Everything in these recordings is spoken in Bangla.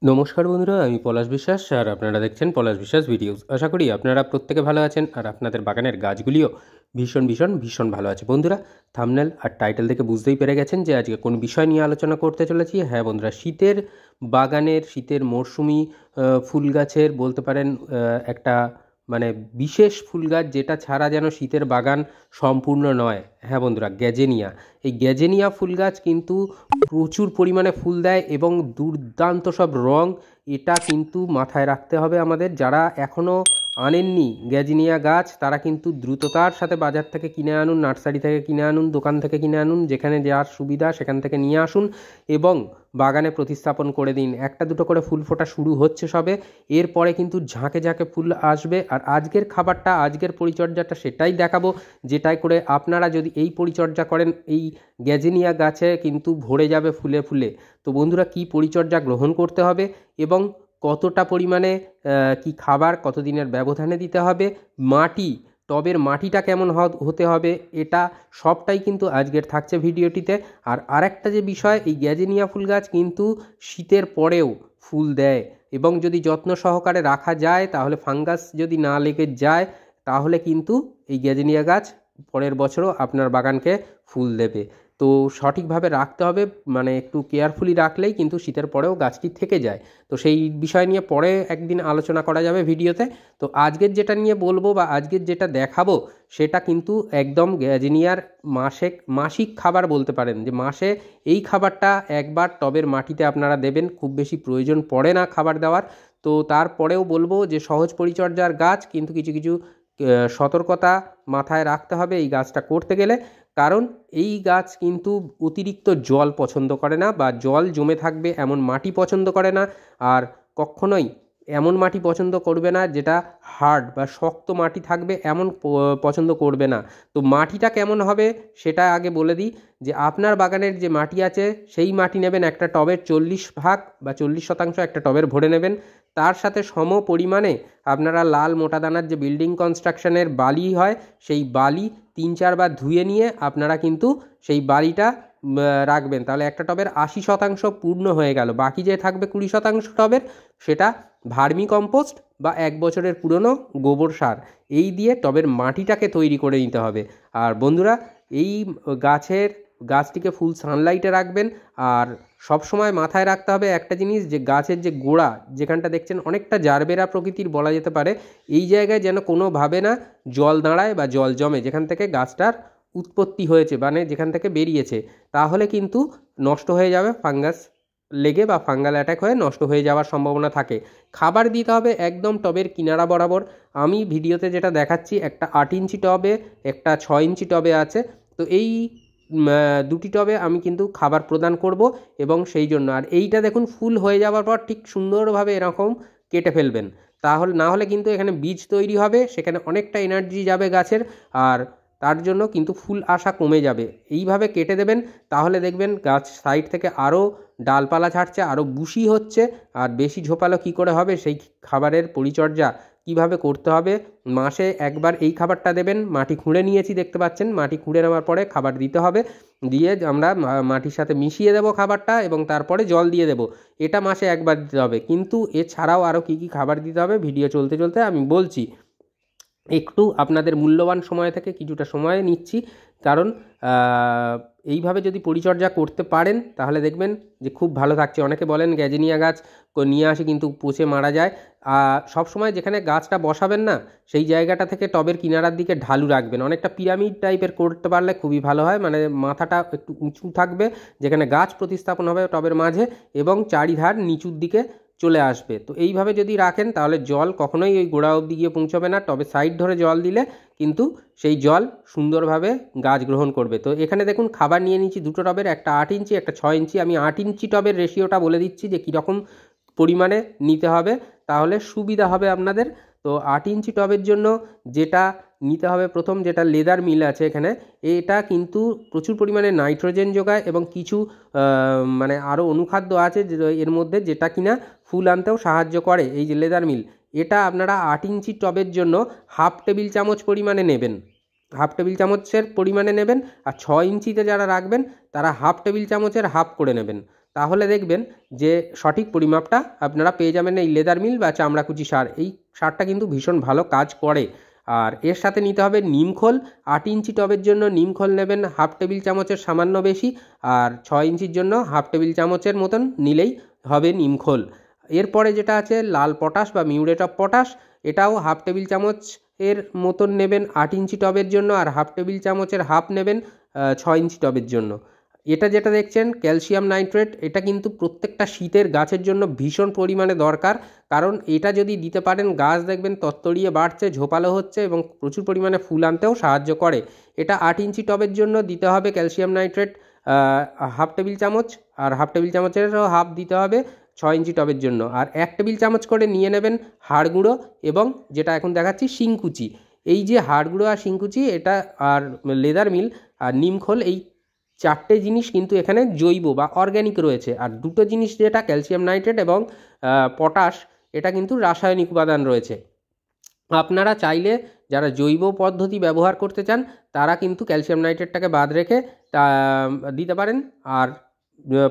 নমস্কার বন্ধুরা, আমি পলাশ বিশ্বাস আর আপনারা দেখছেন পলাশ বিশ্বাস ভিডিওস। আশা করি আপনারা প্রত্যেকে ভালো আছেন আর আপনাদের বাগানের গাছগুলিও ভীষণ ভালো আছে। বন্ধুরা, থাম্বনেল আর টাইটেল থেকে বুঝতেই পেরে গেছেন যে আজকে কোন বিষয় নিয়ে আলোচনা করতে চলেছি। হ্যাঁ বন্ধুরা, শীতের বাগানের, শীতের মরশুমি ফুল গাছের বলতে পারেন একটা মানে বিশেষ ফুল গাছ, যেটা ছাড়া যেন শীতের বাগান সম্পূর্ণ নয়। হ্যাঁ বন্ধুরা, গ্যাজেনিয়া। এই গ্যাজেনিয়া ফুল গাছ কিন্তু প্রচুর পরিমাণে ফুল দেয় এবং দুর্দান্ত সব রং। এটা কিন্তু মাথায় রাখতে হবে আমাদের। যারা এখনও আনেননি গ্যাজিনিয়া গাছ, তারা কিন্তু দ্রুততার সাথে বাজার থেকে কিনে আনুন, নার্সারি থেকে কিনে আনুন, দোকান থেকে কিনে আনুন, যেখানে যার সুবিধা সেখান থেকে নিয়ে আসুন এবং বাগানে প্রতিস্থাপন করে দিন। একটা দুটো করে ফুল ফোটা শুরু হচ্ছে সবে, এরপরে কিন্তু ঝাঁকে ঝাঁকে ফুল আসবে। আর আজকের খাবারটা, আজকের পরিচর্যাটা সেটাই দেখাবো, যেটাই করে আপনারা যদি এই পরিচর্যা করেন, এই গ্যাজিনিয়া গাছে কিন্তু ভরে যাবে ফুলে ফুলে। তো বন্ধুরা, কি পরিচর্যা গ্রহণ করতে হবে এবং কতটা পরিমাণে কি খাবার কতদিনের ব্যবধানে দিতে হবে, মাটি, টবের মাটিটা কেমন হতে হবে, এটা সবটাই কিন্তু আজকের থাকছে ভিডিওটিতে। আর আরেকটা যে বিষয়, এই গ্যাজিনিয়া ফুল গাছ কিন্তু শীতের পরেও ফুল দেয় এবং যদি যত্ন সহকারে রাখা যায়, তাহলে ফাঙ্গাস যদি না লেগে যায়, তাহলে কিন্তু এই গ্যাজিনিয়া গাছ পরের বছরও আপনার বাগানকে ফুল দেবে। তো সঠিকভাবে রাখতে হবে, মানে একটু কেয়ারফুলি রাখলেই কিন্তু শীতের পরেও গাছটি থেকে যায়। তো সেই বিষয় নিয়ে পরে একদিন আলোচনা করা যাবে ভিডিওতে। তো আজকের যেটা নিয়ে বলবো বা আজকের যেটা দেখাবো, সেটা কিন্তু একদম গ্যাজিনিয়ার মাসিক খাবার বলতে পারেন। যে মাসে এই খাবারটা একবার টবের মাটিতে আপনারা দেবেন, খুব বেশি প্রয়োজন পড়ে না খাবার দেওয়ার। তো তারপরেও বলবো যে সহজ পরিচর্যার গাছ, কিন্তু কিছু কিছু সতর্কতা মাথায় রাখতে হবে এই গাছটা করতে গেলে। কারণ এই গাছ কিন্তু অতিরিক্ত জল পছন্দ করে না, বা জল জমে থাকবে এমন মাটি পছন্দ করে না। আর কখনোই এমন মাটি পছন্দ করবে না যেটা হার্ড বা শক্ত মাটি থাকবে, এমন পছন্দ করবে না। তো মাটিটা কেমন হবে সেটা আগে বলে দিই। যে আপনার বাগানের যে মাটি আছে, সেই মাটি নেবেন একটা টবের 40 ভাগ বা 40% একটা টবের ভরে নেবেন। তার সাথে সম পরিমাণে আপনারা লাল মোটা দানার যে বিল্ডিং কনস্ট্রাকশনের বালি হয়, সেই বালি 3-4 বার ধুয়ে নিয়ে আপনারা কিন্তু সেই বালিটা রাখবেন। তাহলে একটা টবের 80% পূর্ণ হয়ে গেল। বাকি যে থাকবে 20% টবের, সেটা ভার্মি কম্পোস্ট বা 1 বছরের পুরনো গোবর সার, এই দিয়ে টবের মাটিটাকে তৈরি করে নিতে হবে। আর বন্ধুরা, এই গাছটিকে ফুল সানলাইটে রাখবেন। আর সব সময় মাথায় রাখতে হবে একটা জিনিস, যে গাছের যে গোড়া, যেখানটা দেখছেন অনেকটা জারবেরা প্রকৃতির বলা যেতে পারে, এই জায়গায় যেন কোনোভাবে না জল দাঁড়ায় বা জল জমে, যেখান থেকে গাছটার উৎপত্তি হয়েছে, মানে যেখান থেকে বেরিয়েছে। তাহলে কিন্তু নষ্ট হয়ে যাবে, ফাঙ্গাস লেগে বা ফাঙ্গাল অ্যাটাক হয়ে নষ্ট হয়ে যাওয়ার সম্ভাবনা থাকে। খাবার দিতে হবে একদম টবের কিনারা বরাবর। আমি ভিডিওতে যেটা দেখাচ্ছি, একটা 8 ইঞ্চি টবে, একটা 6 ইঞ্চি টবে আছে। তো এই দুটি টবে আমি কিন্তু খাবার প্রদান করব এবং সেই জন্য। আর এইটা দেখুন, ফুল হয়ে যাওয়ার পর ঠিক সুন্দরভাবে এরকম কেটে ফেলবেন। তাহলে না হলে কিন্তু এখানে বীজ তৈরি হবে, সেখানে অনেকটা এনার্জি যাবে গাছের, আর তার জন্য কিন্তু ফুল আসা কমে যাবে। এইভাবে কেটে দেবেন, তাহলে দেখবেন গাছ সাইড থেকে আরও ডালপালা ছাড়ছে, আরও বুশি হচ্ছে। আর বেশি ঝোপালো কী করে হবে, সেই খাবারের পরিচর্যা কিভাবে করতে হবে। মাসে একবার এই খাবারটা দেবেন। মাটি খুঁড়ে নিয়েছি, দেখতে পাচ্ছেন। মাটি খুঁড়ে নেওয়ার পরে খাবার দিতে হবে, দিয়ে আমরা মাটির সাথে মিশিয়ে দেবো খাবারটা এবং তারপরে জল দিয়ে দেবো। এটা মাসে একবার দিতে হবে। কিন্তু এছাড়াও আরও কী কী খাবার দিতে হবে ভিডিও চলতে চলতে আমি বলছি। একটু আপনাদের মূল্যবান সময় থেকে কিছুটা সময় নিচ্ছি, কারণ এইভাবে যদি পরিচর্যা করতে পারেন, তাহলে দেখবেন যে খুব ভালো থাকছে। অনেকে বলেন গ্যাজিনিয়া গাছ নিয়ে আসে কিন্তু পচে মারা যায়। সবসময় যেখানে গাছটা বসাবেন না, সেই জায়গাটা থেকে টবের কিনারার দিকে ঢালু রাখবেন। অনেকটা পিরামিড টাইপের করতে পারলে খুবই ভালো হয়, মানে মাথাটা একটু উঁচু থাকবে, যেখানে গাছ প্রতিস্থাপন হবে টবের মাঝে, এবং চারিধার নিচুর দিকে চলে আসবে। তো এইভাবে যদি রাখেন, তাহলে জল কখনোই ওই গোড়া অবধি গিয়ে পৌঁছবে না। টবে সাইড ধরে জল দিলে কিন্তু সেই জল সুন্দরভাবে গাছ গ্রহণ করবে। তো এখানে দেখুন, খাবার নিয়ে নিচ্ছি দুটো টবের, একটা 8 ইঞ্চি, একটা 6 ইঞ্চি। আমি 8 ইঞ্চি টবের রেশিওটা বলে দিচ্ছি যে কীরকম পরিমাণে নিতে হবে, তাহলে সুবিধা হবে আপনাদের। তো 8 ইঞ্চি টবের জন্য যেটা নিতে হবে, প্রথম যেটা লেদার মিল আছে এখানে, এটা কিন্তু প্রচুর পরিমাণে নাইট্রোজেন যোগায় এবং কিছু মানে আরও অনুখাদ্য আছে এর মধ্যে, যেটা কিনা ফুল আনতেও সাহায্য করে। এই যে লেদার মিল, এটা আপনারা 8 ইঞ্চি টবের জন্য হাফ টেবিল চামচ পরিমাণে নেবেন, হাফ টেবিল চামচের পরিমাণে নেবেন। আর 6 ইঞ্চিতে যারা রাখবেন, তারা হাফ টেবিল চামচের হাফ করে নেবেন। তাহলে দেখবেন যে সঠিক পরিমাপটা আপনারা পেয়ে যাবেন এই লেদার মিল বা চামড়াকুচি সার। এই সারটা কিন্তু ভীষণ ভালো কাজ করে। আর এর সাথে নিতে হবে নিমখোল। 8 ইঞ্চি টবের জন্য নিমখোল নেবেন হাফ টেবিল চামচের সামান্য বেশি, আর 6 ইঞ্চির জন্য হাফ টেবিল চামচের মতন নিলেই হবে নিমখোল। এরপরে যেটা আছে লাল পটাশ বা মিউরেট অফ পটাশ, এটাও হাফ টেবিল চামচ এর মতন নেবেন 8 ইঞ্চি টবের জন্য, আর হাফ টেবিল চামচের হাফ নেবেন 6 ইঞ্চি টবের জন্য। এটা যেটা দেখছেন ক্যালসিয়াম নাইট্রেট, এটা কিন্তু প্রত্যেকটা শীতের গাছের জন্য ভীষণ পরিমাণে দরকার, কারণ এটা যদি দিতে পারেন গাছ দেখবেন তত্তরিয়ে বাড়ছে, ঝোপালো হচ্ছে এবং প্রচুর পরিমাণে ফুল আনতেও সাহায্য করে। এটা 8 ইঞ্চি টবের জন্য দিতে হবে ক্যালসিয়াম নাইট্রেট হাফ টেবিল চামচ, আর হাফ টেবিল চামচেরও হাফ দিতে হবে 6 ইঞ্চি টবের জন্য। আর 1 টেবিল চামচ করে নিয়ে নেবেন হাড় গুঁড়ো এবং যেটা এখন দেখাচ্ছি শিংকুচি। এই যে হাড় গুঁড়ো আর শিংকুচি এটা আর লেদার মিল আর নিমখোল, এই 4টে জিনিস কিন্তু এখানে জৈব বা অর্গ্যানিক রয়েছে। আর 2টো জিনিস যেটা ক্যালসিয়াম নাইট্রেট এবং পটাশ, এটা কিন্তু রাসায়নিক উপাদান রয়েছে। আপনারা চাইলে যারা জৈব পদ্ধতি ব্যবহার করতে চান তারা কিন্তু ক্যালসিয়াম নাইট্রেটটাকে বাদ রেখে তা দিতে পারেন, আর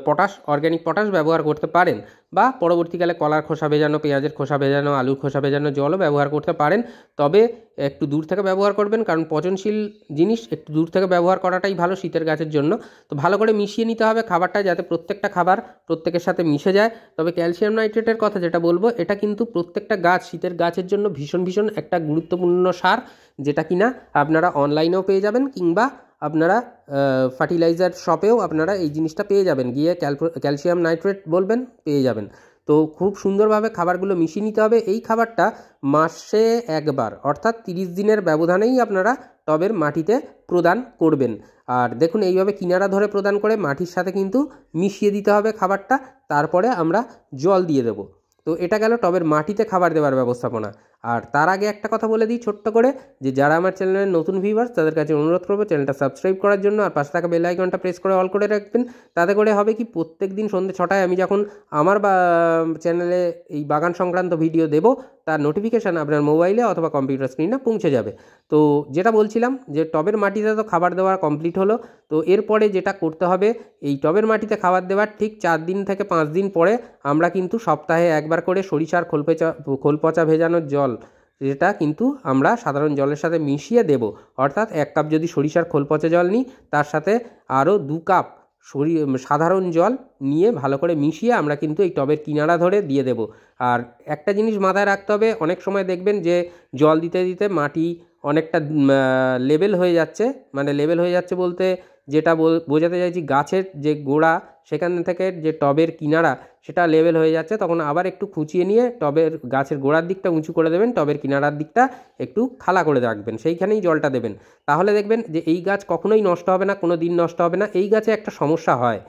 পটাশ অর্গ্যানিক পটাশ ব্যবহার করতে পারেন, বা পরবর্তীকালে কলার খোসা ভেজানো, পেঁয়াজের খোসা ভেজানো, আলুর খোসা ভেজানো জলও ব্যবহার করতে পারেন। তবে একটু দূর থেকে ব্যবহার করবেন, কারণ পচনশীল জিনিস একটু দূর থেকে ব্যবহার করাটাই ভালো শীতের গাছের জন্য। তো ভালো করে মিশিয়ে নিতে হবে খাবারটা, যাতে প্রত্যেকটা খাবার প্রত্যেকের সাথে মিশে যায়। তবে ক্যালসিয়াম নাইট্রেটের কথা যেটা বলবো, এটা কিন্তু প্রত্যেকটা গাছ শীতের গাছের জন্য ভীষণ একটা গুরুত্বপূর্ণ সার, যেটা কিনা আপনারা অনলাইনেও পেয়ে যাবেন, কিংবা আপনারা ফার্টিলাইজার শপেও আপনারা এই জিনিসটা পেয়ে যাবেন, গিয়ে ক্যালসিয়াম নাইট্রেট বলবেন পেয়ে যাবেন। তো খুব সুন্দরভাবে খাবারগুলো মিশিয়ে নিতে হবে। এই খাবারটা মাসে একবার অর্থাৎ 30 দিনের ব্যবধানেই আপনারা টবের মাটিতে প্রদান করবেন। আর দেখুন এইভাবে কিনারা ধরে প্রদান করে মাটির সাথে কিন্তু মিশিয়ে দিতে হবে খাবারটা, তারপরে আমরা জল দিয়ে দেবো। তো এটা গেল টবের মাটিতে খাবার দেওয়ার ব্যবস্থাপনা। আর তার আগে একটা কথা বলে দিই ছোট্ট করে, যে যারা আমার চ্যানেলের নতুন ভিউয়ার্স তাদের কাছে অনুরোধ করবো চ্যানেলটা সাবস্ক্রাইব করার জন্য, আর পাশে থাকা বেল আইকনটা প্রেস করে অল করে রাখবেন। তাতে করে হবে কি, প্রত্যেক দিন সন্ধ্যে 6টায় আমি যখন আমার চ্যানেলে এই বাগান সংক্রান্ত ভিডিও দেব, তার নোটিফিকেশান আপনার মোবাইলে অথবা কম্পিউটার স্ক্রিনে পৌঁছে যাবে। তো যেটা বলছিলাম যে টবের মাটিতে তো খাবার দেওয়া কমপ্লিট হলো। তো এরপরে যেটা করতে হবে, এই টবের মাটিতে খাবার দেওয়ার ঠিক 4 দিন থেকে 5 দিন পরে আমরা কিন্তু সপ্তাহে একবার করে সরিষার খোল পচা ভেজানোর জল, যেটা কিন্তু আমরা সাধারণ জলের সাথে মিশিয়ে দেব। অর্থাৎ 1 কাপ যদি সরিষার খোল পচা জল নিই, তার সাথে আরও 2 কাপ সাধারণ জল নিয়ে ভালো করে মিশিয়ে আমরা কিন্তু এই টবের কিনারা ধরে দিয়ে দেব। আর একটা জিনিস মাথায় রাখতে হবে, অনেক সময় দেখবেন যে জল দিতে দিতে মাটি অনেকটা লেভেল হয়ে যাচ্ছে, মানে লেভেল হয়ে যাচ্ছে বলতে যেটা বোঝাতে চাইছি, গাছের যে গোড়া সেখান থেকে যে টবের কিনারা সেটা লেভেল হয়ে যাচ্ছে, তখন আবার একটু খুঁচিয়ে নিয়ে টবের গাছের গোড়ার দিকটা উঁচু করে দেবেন, টবের কিনারার দিকটা একটু খালা করে রাখবেন, সেইখানেই জলটা দেবেন। তাহলে দেখবেন যে এই গাছ কখনোই নষ্ট হবে না, কোনো দিন নষ্ট হবে না। এই গাছে একটা সমস্যা হয়,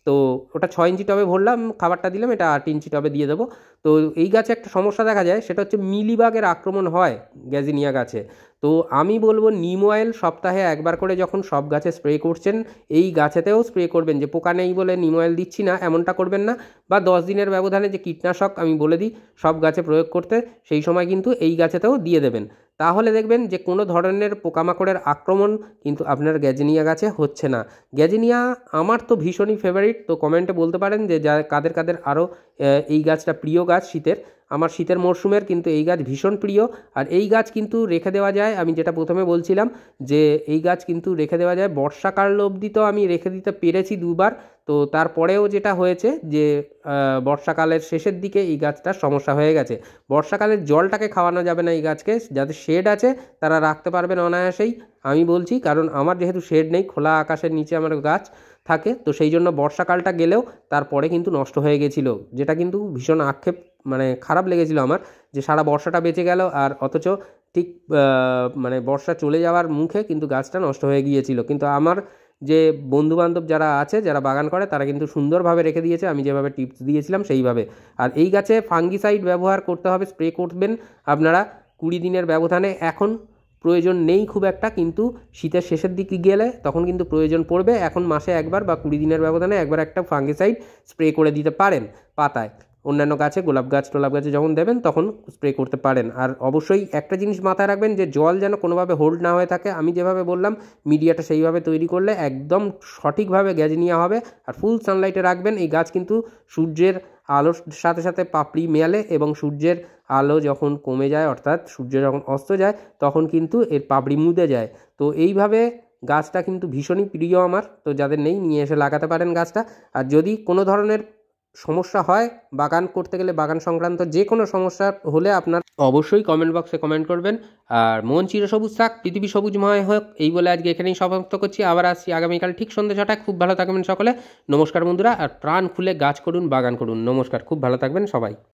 তো ওটা 6 ইঞ্চি টবে ভরলাম, খাবারটা দিলাম, এটা 8 ইঞ্চি টবে দিয়ে দেবো। তো এই গাছে একটা সমস্যা দেখা যায়, সেটা হচ্ছে মিলিবাগের আক্রমণ হয় গ্যাজিনিয়া গাছে। তো আমি বলবো নিম অয়েল সপ্তাহে একবার করে যখন সব গাছে স্প্রে করছেন, এই গাছেতেও স্প্রে করবেন। যে পোকা নেই বলে নিম অয়েল দিচ্ছি না এমনটা করবেন না, বা 10 দিনের ব্যবধানে যে কীটনাশক আমি বলে দিই সব গাছে প্রয়োগ করতে, সেই সময় কিন্তু এই গাছেতেও দিয়ে দেবেন। তাহলে দেখবেন যে কোনো ধরনের পোকামাকড়ের আক্রমণ কিন্তু আপনার গ্যাজিনিয়া গাছে হচ্ছে না। গ্যাজিনিয়া আমার তো ভীষণই ফেভারিট। তো কমেন্টে বলতে পারেন যে কাদের কাদের আরও এই গাছটা প্রিয় গাছ শীতের। আমার শীতের মরশুমের কিন্তু এই গাছ ভীষণ প্রিয়। আর এই গাছ কিন্তু রেখে দেওয়া যায়, আমি যেটা প্রথমে বলছিলাম যে এই গাছ কিন্তু রেখে দেওয়া যায় বর্ষাকাল অবধি। তো আমি রেখে দিতে পেরেছি 2বার। তো তারপরেও যেটা হয়েছে যে বর্ষাকালের শেষের দিকে এই গাছটার সমস্যা হয়ে গেছে। বর্ষাকালের জলটাকে খাওয়ানো যাবে না এই গাছকে, যাদের শেড আছে তারা রাখতে পারবেন অনায়াসেই, আমি বলছি। কারণ আমার যেহেতু শেড নেই, খোলা আকাশের নিচে আমার গাছ থাকে, তো সেই জন্য বর্ষাকালটা গেলেও তারপরে কিন্তু নষ্ট হয়ে গেছিলো, যেটা কিন্তু ভীষণ আক্ষেপ, মানে খারাপ লেগেছিল আমার, যে সারা বর্ষাটা বেঁচে গেল আর অথচ ঠিক মানে বর্ষা চলে যাওয়ার মুখে কিন্তু গাছটা নষ্ট হয়ে গিয়েছিল। কিন্তু আমার যে বন্ধুবান্ধব যারা আছে, যারা বাগান করে, তারা কিন্তু সুন্দরভাবে রেখে দিয়েছে আমি যেভাবে টিপস দিয়েছিলাম সেইভাবে। আর এই গাছে ফাঙ্গিসাইড ব্যবহার করতে হবে, স্প্রে করবেন আপনারা 20 দিনের ব্যবধানে। এখন প্রয়োজন নেই খুব একটা, কিন্তু শীতের শেষের দিকে গেলে তখন কিন্তু প্রয়োজন পড়বে। এখন মাসে একবার বা 20 দিনের ব্যবধানে একবার একটা ফাঙ্গিসাইড স্প্রে করে দিতে পারেন পাতায়। অন্যান্য গাছে গোলাপ গাছে যখন দেবেন তখন স্প্রে করতে পারেন। আর অবশ্যই একটা জিনিস মাথায় রাখবেন যে জল যেন কোনোভাবে হোল্ড না হয়ে থাকে। আমি যেভাবে বললাম মিডিয়াটা সেইভাবে তৈরি করলে একদম সঠিকভাবে গ্যাজনিয়া হবে। আর ফুল সানলাইটে রাখবেন। এই গাছ কিন্তু সূর্যের আলোর সাথে সাথে পাপড়ি মেলে এবং সূর্যের আলো যখন কমে যায় অর্থাৎ সূর্য যখন অস্ত যায় তখন কিন্তু এর পাপড়ি মুদে যায়। তো এইভাবে গাছটা কিন্তু ভীষণই প্রিয় আমার। তো যাদের নেই নিয়ে এসে লাগাতে পারেন গাছটা। আর যদি কোনো ধরনের সমস্যা হয় বাগান করতে গেলে, বাগান সংক্রান্ত যে কোনো সমস্যা হলে আপনার অবশ্যই কমেন্ট বক্সে কমেন্ট করবেন। আর মন চিরসবুজ থাক, পৃথিবী সবুজময় হোক, এই বলে আজকে এখানেই সমাপ্ত করছি। আবার আসছি আগামীকাল ঠিক সন্ধ্যে 6টায়। খুব ভালো থাকবেন সকলে। নমস্কার বন্ধুরা। আর প্রাণ খুলে গাছ করুন, বাগান করুন। নমস্কার, খুব ভালো থাকবেন সবাই।